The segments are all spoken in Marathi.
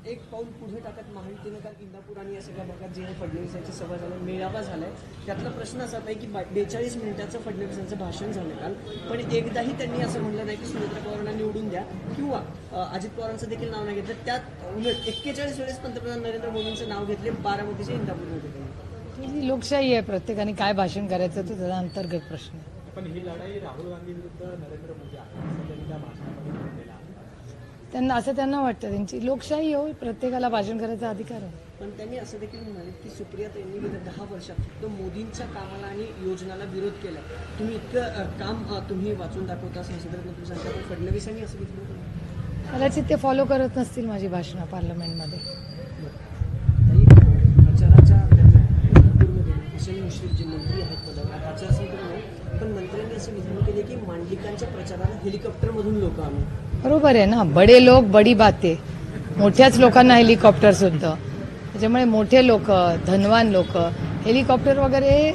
एक पाऊल पुढे टाकत महायुतीनं काल इंदापूर आणि या सगळ्या भागात जे फडणवीसांची सभा झाली, मेळावा झालाय. त्यातला प्रश्न असा आहे की 42 मिनिटाचं फडणवीसांचं भाषण झालं काल, पण एकदाही त्यांनी असं म्हणलं नाही की सुनेत्रा पवारांना निवडून द्या किंवा अजित पवारांचं देखील नाव नाही घेतलं. त्यात उलट 41 वेळेस पंतप्रधान नरेंद्र मोदींचं नाव घेतले बारामतीच्या इंदापूरमध्ये. ही लोकशाही आहे, प्रत्येकाने काय भाषण करायचं तो त्याचा अंतर्गत प्रश्न आहे. पण ही लढाई राहुल गांधी विरुद्ध नरेंद्र मोदी आहे असं त्यांनी त्या भाषणामध्ये म्हटलेलं आहे. त्यांना वाटतं त्यांची लोकशाही हो, प्रत्येकाला भाषण करायचा अधिकार आहे. पण त्यांनी असं देखील म्हणाले की सुप्रियाताईंनी गेल्या 10 वर्षात फक्त मोदींच्या कामाला आणि योजनाला विरोध केला. तुम्ही इतकं काम तुम्ही वाचून दाखवता संसदेत तुम्ही सांगता, पण फडणवीसांनी असं घेतलं. कदाचित ते फॉलो करत नसतील माझी भाषणं पार्लमेंटमध्ये. प्रचाराच्या नागपूरमध्ये हसन मुश्रीफ जे मंत्री आहेत पदावर आचारसंहिता नाही, पण मंत्र्यांनी असं विधान केले की मांडलिकांच्या प्रचाराला हेलिकॉप्टरमधून लोक आणू. बरोबर आहे ना, बडे लोक बडी बाते. मोठ्याच लोकांना हेलिकॉप्टर सुद्धा, त्याच्यामुळे मोठे लोक, धनवान लोक हेलिकॉप्टर वगैरे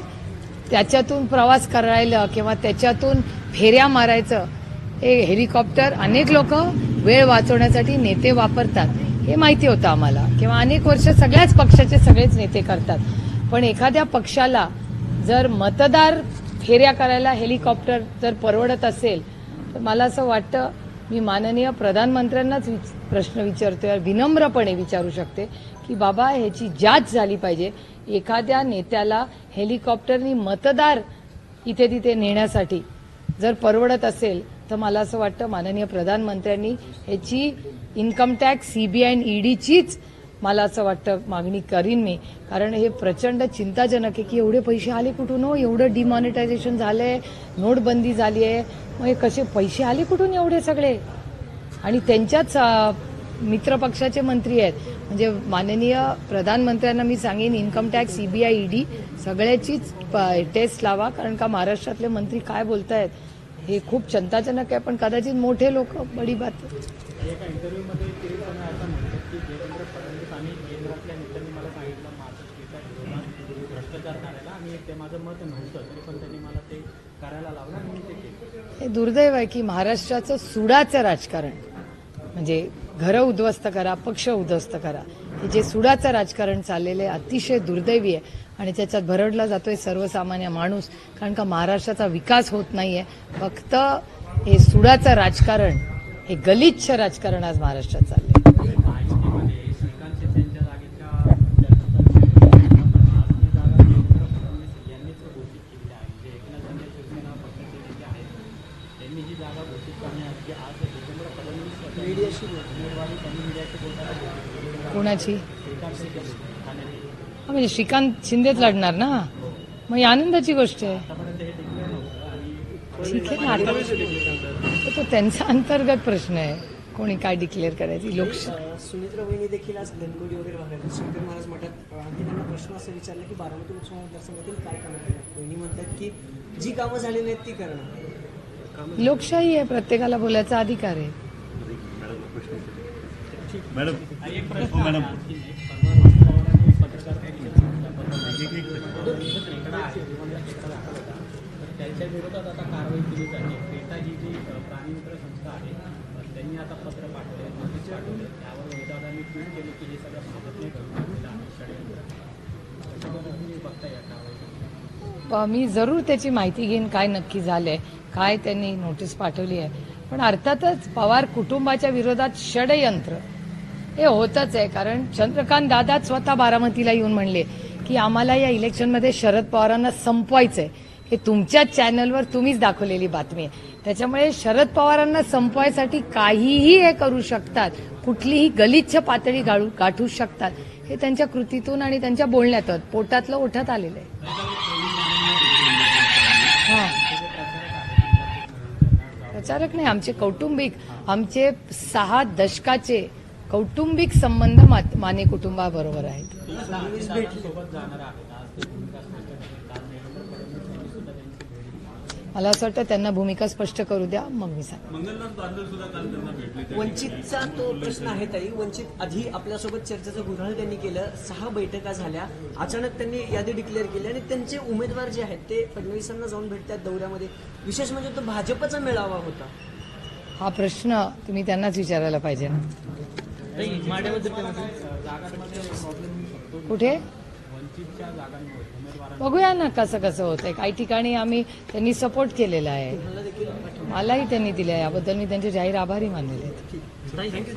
त्याच्यातून प्रवास करायला किंवा त्याच्यातून फेऱ्या मारायचं, हे हेलिकॉप्टर अनेक लोक वेळ वाचवण्यासाठी नेते वापरतात हे माहिती होतं आम्हाला, किंवा अनेक वर्ष सगळ्याच पक्षाचे सगळेच नेते करतात. पण एखाद्या पक्षाला जर मतदार फेऱ्या करायला हेलिकॉप्टर जर परवडत असेल तर मला असं वाटतं, मी माननीय प्रधानमंत्र्यांनाच प्रश्न विचारतोय, विनम्रपणे विचारू शकते की बाबा ह्याची जांच झाली पाहिजे. एखाद्या नेत्याला हेलिकॉप्टरनी मतदार इथे तिथे नेण्यासाठी जर परवडत असेल तर मला असं वाटतं माननीय प्रधानमंत्र्यांनी ह्याची इन्कम टॅक्स, सीबीआय आणि ईडीचीच मला असं वाटतं मागणी करीन मी. कारण हे प्रचंड चिंताजनक आहे की एवढे पैसे आले कुठून हो, एवढं डिमॉनिटायझेशन झालंय, नोटबंदी झाली आहे, मग हे कसे पैसे आले कुठून एवढे सगळे. आणि त्यांच्याच मित्रपक्षाचे मंत्री आहेत. म्हणजे माननीय प्रधानमंत्र्यांना मी सांगेन इन्कम टॅक्स, सीबीआय, ईडी सगळ्याचीच टेस्ट लावा, कारण का महाराष्ट्रातले मंत्री काय बोलतायत हे खूप चिंताजनक आहे. पण कदाचित मोठे लोक बडी बात. एका इंटरव्ह्यूमध्ये किरीटपणे असं म्हणतात की देवेंद्र फडणवीस आणि केंद्रातल्या नेत्यांनी मला सांगितलं महाराष्ट्राच्या विरोधात भ्रष्टाचार करायला, आणि ते माझं मत नव्हतं तरी पण त्यांनी मला ते करायला लावलं आणि मी ते केलं. हे दुर्दैव आहे की महाराष्ट्राचं सुडाचं राजकारण, म्हणजे घरं उद्ध्वस्त करा, पक्ष उद्ध्वस्त करा, हे जे सुडाचं राजकारण चाललेलं आहे अतिशय दुर्दैवी आहे. आणि त्याच्यात भरडला जातोय सर्वसामान्य माणूस, कारण का महाराष्ट्राचा विकास होत नाहीये. फक्त हे सुडाचं राजकारण, हे गलिच्छ राजकारण आज महाराष्ट्रात चाललंय. कोणाची? म्हणजे श्रीकांत शिंदेच लढणार ना, मग ही आनंदाची गोष्ट आहे. ठीक आहे ना, आता तो त्यांचा अंतर्गत प्रश्न आहे, कोणी काय डिक्लेअर करायची. सुनेत्रा वहिनी देखील आज धनकोडी वगैरे भागात शंकर महाराज मठात आणखी त्यांना प्रश्न असं विचारला की बारामती लोकसभा मतदारसंघातील काय कामं केलं. वहिनी म्हणतात की जी कामं झाली नाहीत ती करणं. लोकशाही आहे, प्रत्येकाला बोलायचा अधिकार आहे. मॅडम त्यांच्या विरोधात आता कारवाई केली जाते. पेटा ही जी प्राणीमित्र संस्था आहे त्यांनी आता पत्र पाठवले, नोटीस पाठवले, त्यावर वैदादांनी ट्विट केले की हे सगळं भाजपने करून षडयंत्र बघता या कारवाई. मी जरूर त्याची माहिती घेईन, काय नक्की झालंय, काय त्यांनी नोटीस पाठवली आहे. पण अर्थातच पवार कुटुंबाच्या विरोधात षडयंत्र हे होतच आहे. कारण चंद्रकांत दादा स्वतः बारामतीला येऊन म्हणले की आम्हाला या इलेक्शनमध्ये शरद पवारांना संपवायचंय. हे तुमच्याच चॅनलवर तुम्हीच दाखवलेली बातमी आहे. त्याच्यामुळे शरद पवारांना संपवायसाठी काहीही हे करू शकतात, कुठलीही गलिच्छ पातळी गाठू शकतात. हे त्यांच्या कृतीतून आणि त्यांच्या बोलण्यातून पोटातलं ओठात आलेलं आहे. हा, प्रचारक नाही, आमचे कौटुंबिक, आमचे 6 दशकाचे कौटुंबिक संबंध माने कुटुंबाबरोबर आहेत. मला असं वाटतं त्यांना भूमिका स्पष्ट करू द्या, मग मी सांग. वंचितचा तो प्रश्न आहे ताई. वंचित आधी आपल्यासोबत चर्चेचं गुऱ्हाळ त्यांनी केलं, 6 बैठका झाल्या, अचानक त्यांनी यादी डिक्लेअर केली आणि त्यांचे उमेदवार जे आहेत ते फडणवीसांना जाऊन भेटतात दौऱ्यामध्ये. विशेष म्हणजे तो भाजपचा मेळावा होता. हा प्रश्न तुम्ही त्यांनाच विचारायला पाहिजे ना. माड्याबद्दल काय म्हणतात? जागांमध्ये प्रॉब्लेम होऊ शकतो. कुठे वंचितच्या जागांमुळे उमेदवारांना बघूया ना कसं कसं होतंय. काही ठिकाणी त्यांनी सपोर्ट केलेला आहे, तुम्हाला देखील मलाही त्यांनी दिलं याबद्दल मी त्यांचे जाहीर आभारी मानलेले आहेत. थँक्यू.